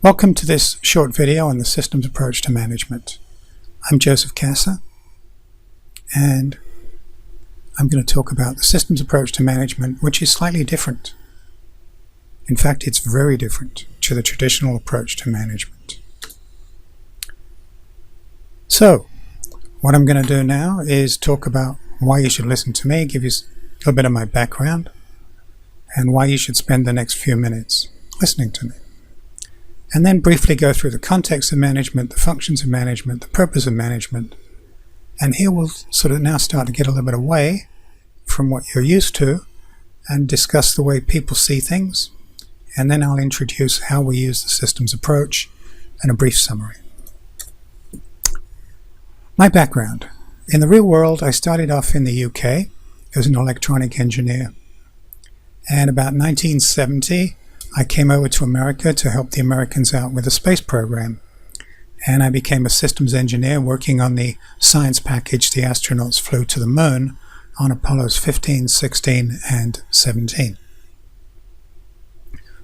Welcome to this short video on the systems approach to management. I'm Joseph Kasser, and I'm going to talk about the systems approach to management, which is slightly different. In fact, it's very different to the traditional approach to management. So, what I'm going to do now is talk about why you should listen to me, give you a little bit of my background, and why you should spend the next few minutes listening to me. And then briefly go through the context of management, the functions of management, the purpose of management. And here we'll sort of now start to get a little bit away from what you're used to and discuss the way people see things. And then I'll introduce how we use the systems approach and a brief summary. My background. In the real world, I started off in the UK as an electronic engineer. And about 1970, I came over to America to help the Americans out with the space program, and I became a systems engineer working on the science package the astronauts flew to the moon on Apollos 15, 16, and 17.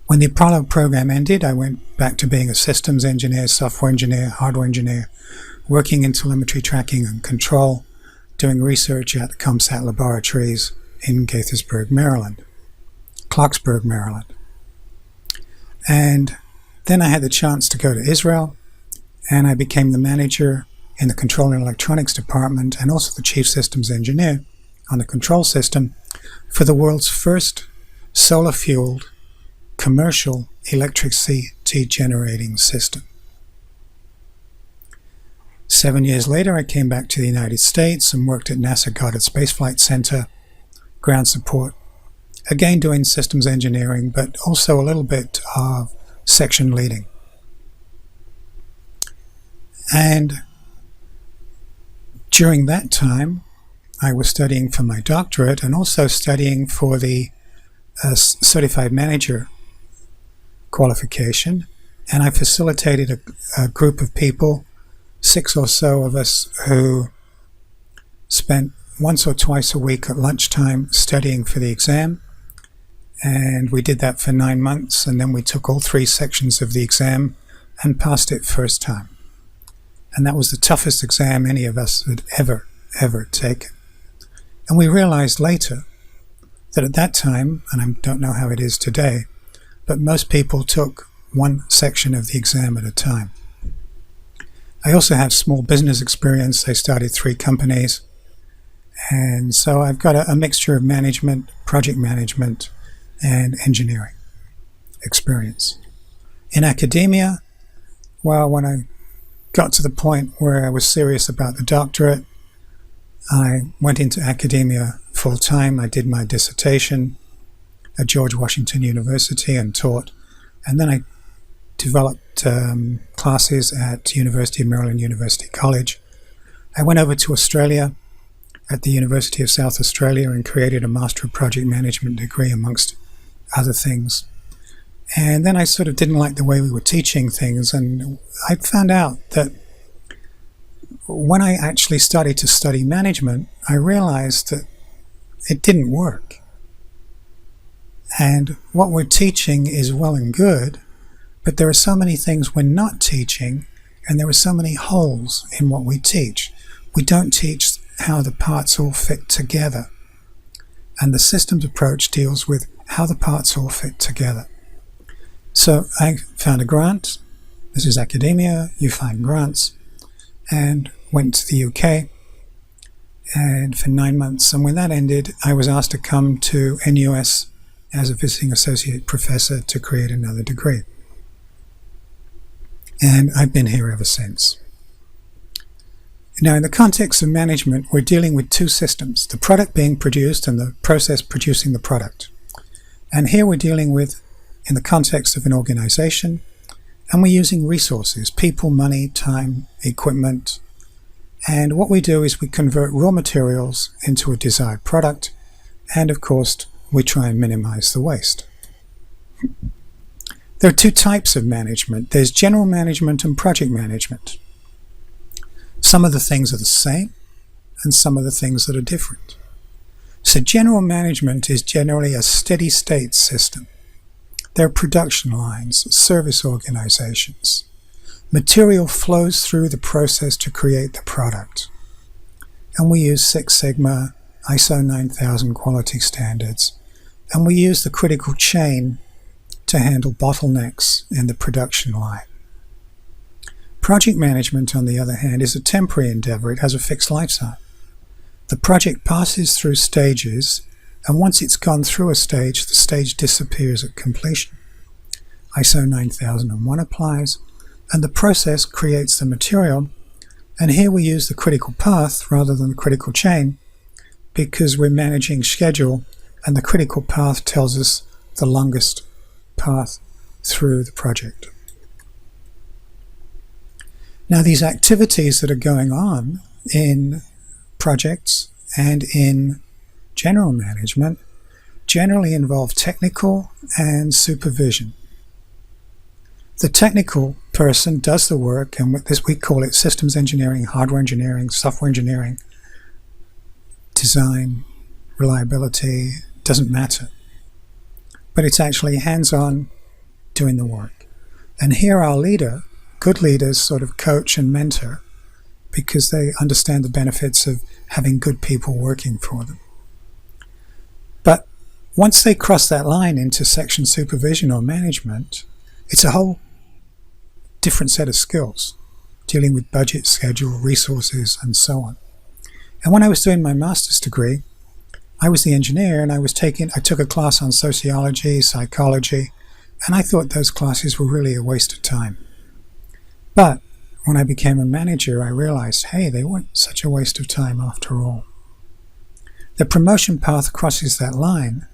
When the Apollo program ended, I went back to being a systems engineer, software engineer, hardware engineer, working in telemetry tracking and control, doing research at the ComSat laboratories in Gaithersburg, Maryland, Clarksburg, Maryland. And then I had the chance to go to Israel, and I became the manager in the control and electronics department and also the chief systems engineer on the control system for the world's first solar-fueled commercial electricity generating system. 7 years later, I came back to the United States and worked at NASA Goddard Space Flight Center, ground support, again doing systems engineering, but also a little bit of section leading. And during that time, I was studying for my doctorate and also studying for the certified manager qualification. And I facilitated a group of people, 6 or so of us, who spent once or twice a week at lunchtime studying for the exam. And we did that for 9 months, and then we took all 3 sections of the exam and passed it first time. And that was the toughest exam any of us had ever taken. And we realized later that at that time, and I don't know how it is today, but most people took 1 section of the exam at a time. I also have small business experience. I started 3 companies. And so I've got a mixture of management, project management, and engineering experience. In academia, well, when I got to the point where I was serious about the doctorate, I went into academia full-time. I did my dissertation at George Washington University and taught, and then I developed classes at University of Maryland University College. I went over to Australia at the University of South Australia and created a Master of Project Management degree amongst other things. And then I sort of didn't like the way we were teaching things, and I found out that when I actually started to study management, I realized that it didn't work. And what we're teaching is well and good, but there are so many things we're not teaching, and there are so many holes in what we teach. We don't teach how the parts all fit together. And the systems approach deals with how the parts all fit together. So I found a grant. This is academia. You find grants. And went to the UK and for 9 months. And when that ended, I was asked to come to NUS as a visiting associate professor to create another degree. And I've been here ever since. Now, in the context of management, we're dealing with 2 systems, the product being produced and the process producing the product. And here we're dealing with, in the context of an organization, and we're using resources, people, money, time, equipment. And what we do is we convert raw materials into a desired product, and of course, we try and minimize the waste. There are 2 types of management. There's general management and project management. Some of the things are the same, and some of the things that are different. So general management is generally a steady state system. There are production lines, service organizations. Material flows through the process to create the product. And we use Six Sigma, ISO 9000 quality standards. And we use the critical chain to handle bottlenecks in the production line. Project management, on the other hand, is a temporary endeavor. It has a fixed lifetime. The project passes through stages, and once it's gone through a stage, the stage disappears at completion. ISO 9001 applies, and the process creates the material. And here we use the critical path rather than the critical chain because we're managing schedule, and the critical path tells us the longest path through the project. Now, these activities that are going on in projects and in general management generally involve technical and supervision. The technical person does the work, and with this we call it systems engineering, hardware engineering, software engineering, design, reliability, doesn't matter. But it's actually hands-on doing the work. And here our leader, good leaders sort of coach and mentor because they understand the benefits of having good people working for them. But once they cross that line into section supervision or management, it's a whole different set of skills, dealing with budget, schedule, resources, and so on. And when I was doing my master's degree, I was the engineer, and I took a class on sociology, psychology, and I thought those classes were really a waste of time. But when I became a manager, I realized, hey, they weren't such a waste of time after all. The promotion path crosses that line,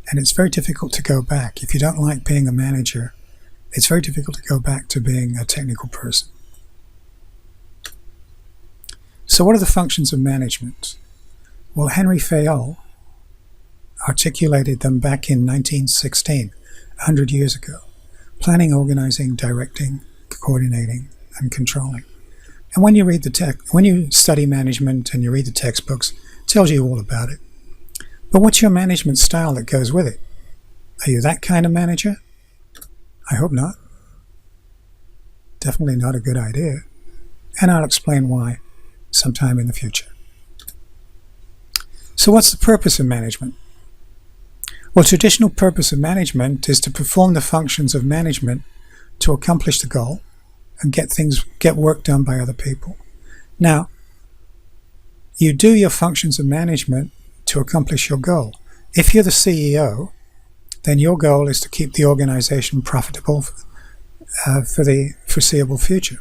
and it's very difficult to go back. If you don't like being a manager, it's very difficult to go back to being a technical person. So what are the functions of management? Well, Henry Fayol articulated them back in 1916, 100 years ago. Planning, organizing, directing, coordinating, and controlling. And when you read when you study management and you read the textbooks, it tells you all about it. But what's your management style that goes with it? Are you that kind of manager? I hope not. Definitely not a good idea. And I'll explain why sometime in the future. So what's the purpose of management? Well, traditional purpose of management is to perform the functions of management to accomplish the goal and get work done by other people. Now, you do your functions of management to accomplish your goal. If you're the CEO, then your goal is to keep the organization profitable for the foreseeable future.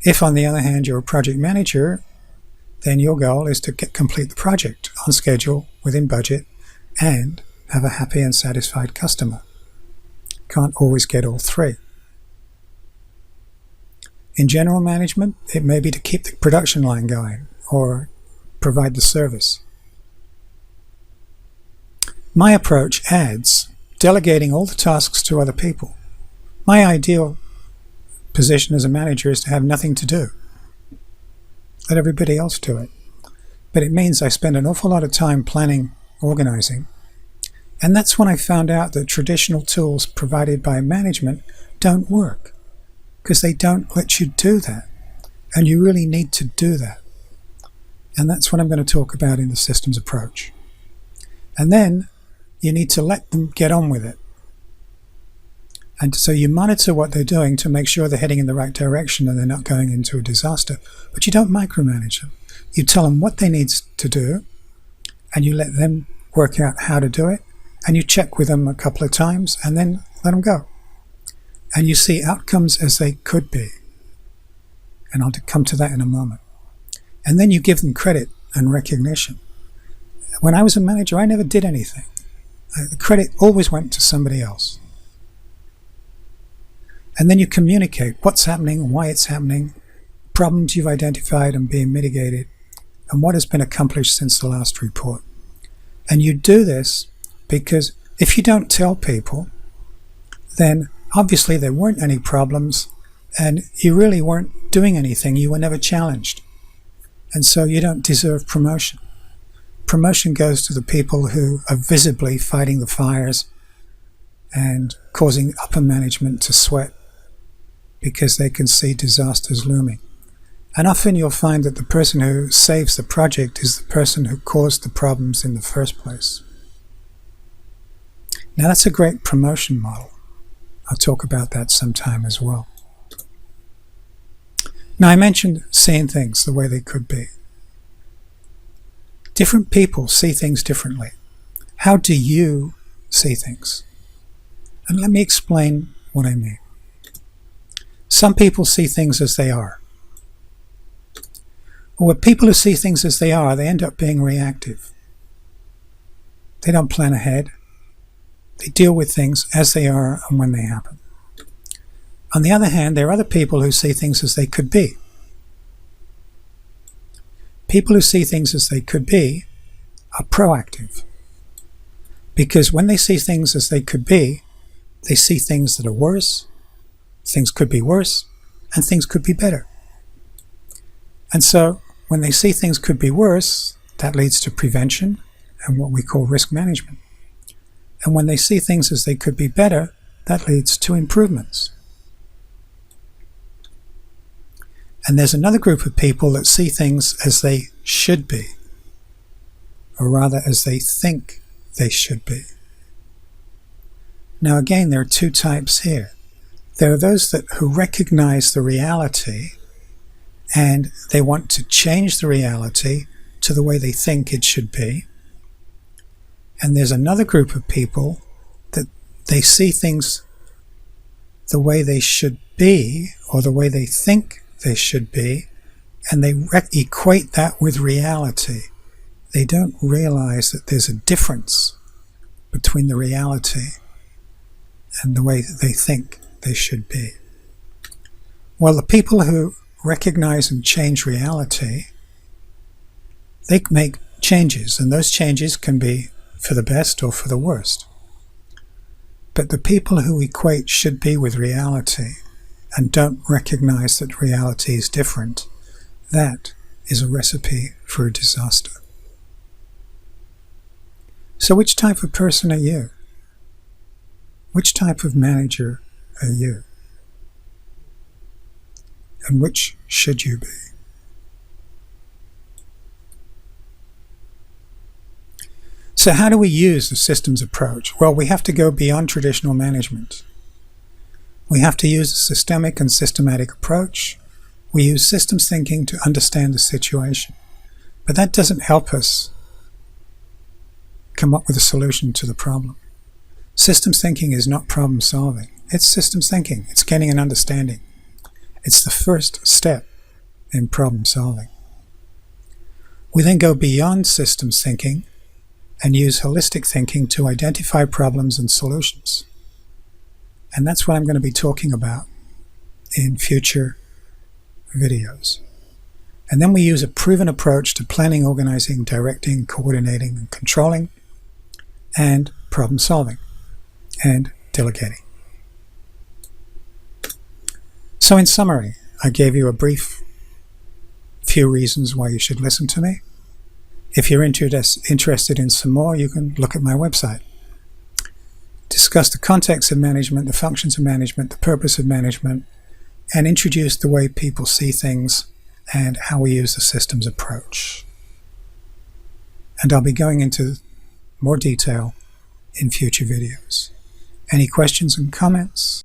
If, on the other hand, you're a project manager, then your goal is to complete the project on schedule, within budget, and have a happy and satisfied customer. Can't always get all three. In general management, it may be to keep the production line going or provide the service. My approach adds delegating all the tasks to other people. My ideal position as a manager is to have nothing to do. Let everybody else do it. But it means I spend an awful lot of time planning, organizing. And that's when I found out that traditional tools provided by management don't work, because they don't let you do that. And you really need to do that. And that's what I'm going to talk about in the systems approach. And then you need to let them get on with it. And so you monitor what they're doing to make sure they're heading in the right direction and they're not going into a disaster. But you don't micromanage them. You tell them what they need to do, and you let them work out how to do it, and you check with them a couple of times, and then let them go. And you see outcomes as they could be. And I'll come to that in a moment. And then you give them credit and recognition. When I was a manager, I never did anything. The credit always went to somebody else. And then you communicate what's happening, why it's happening, problems you've identified and being mitigated, and what has been accomplished since the last report. And you do this because if you don't tell people, then obviously there weren't any problems and you really weren't doing anything. You were never challenged. And so you don't deserve promotion. Promotion goes to the people who are visibly fighting the fires and causing upper management to sweat because they can see disasters looming. And often you'll find that the person who saves the project is the person who caused the problems in the first place. Now that's a great promotion model. I'll talk about that sometime as well. Now I mentioned seeing things the way they could be. Different people see things differently. How do you see things? And let me explain what I mean. Some people see things as they are. Or with people who see things as they are, they end up being reactive. They don't plan ahead. They deal with things as they are and when they happen. On the other hand, there are other people who see things as they could be. People who see things as they could be are proactive. Because when they see things as they could be, they see things that are worse, things could be worse, and things could be better. And so when they see things could be worse, that leads to prevention and what we call risk management. And when they see things as they could be better, that leads to improvements. And there's another group of people that see things as they should be, or rather as they think they should be. Now again, there are two types here. There are those who recognize the reality and they want to change the reality to the way they think it should be. And there's another group of people that they see things the way they should be or the way they think they should be, and they equate that with reality. They don't realize that there's a difference between the reality and the way they think they should be. Well, the people who recognize and change reality, they make changes, and those changes can be for the best or for the worst. But the people who equate should be with reality and don't recognize that reality is different, that is a recipe for a disaster. So which type of person are you? Which type of manager are you? And which should you be? So how do we use the systems approach? Well, we have to go beyond traditional management. We have to use a systemic and systematic approach. We use systems thinking to understand the situation. But that doesn't help us come up with a solution to the problem. Systems thinking is not problem solving. It's systems thinking. It's getting an understanding. It's the first step in problem solving. We then go beyond systems thinking and use holistic thinking to identify problems and solutions. And that's what I'm going to be talking about in future videos. And then we use a proven approach to planning, organizing, directing, coordinating, and controlling, and problem solving, and delegating. So in summary, I gave you a brief few reasons why you should listen to me. If you're interested in some more, you can look at my website. Discuss the context of management, the functions of management, the purpose of management, and introduce the way people see things and how we use the systems approach. And I'll be going into more detail in future videos. Any questions and comments?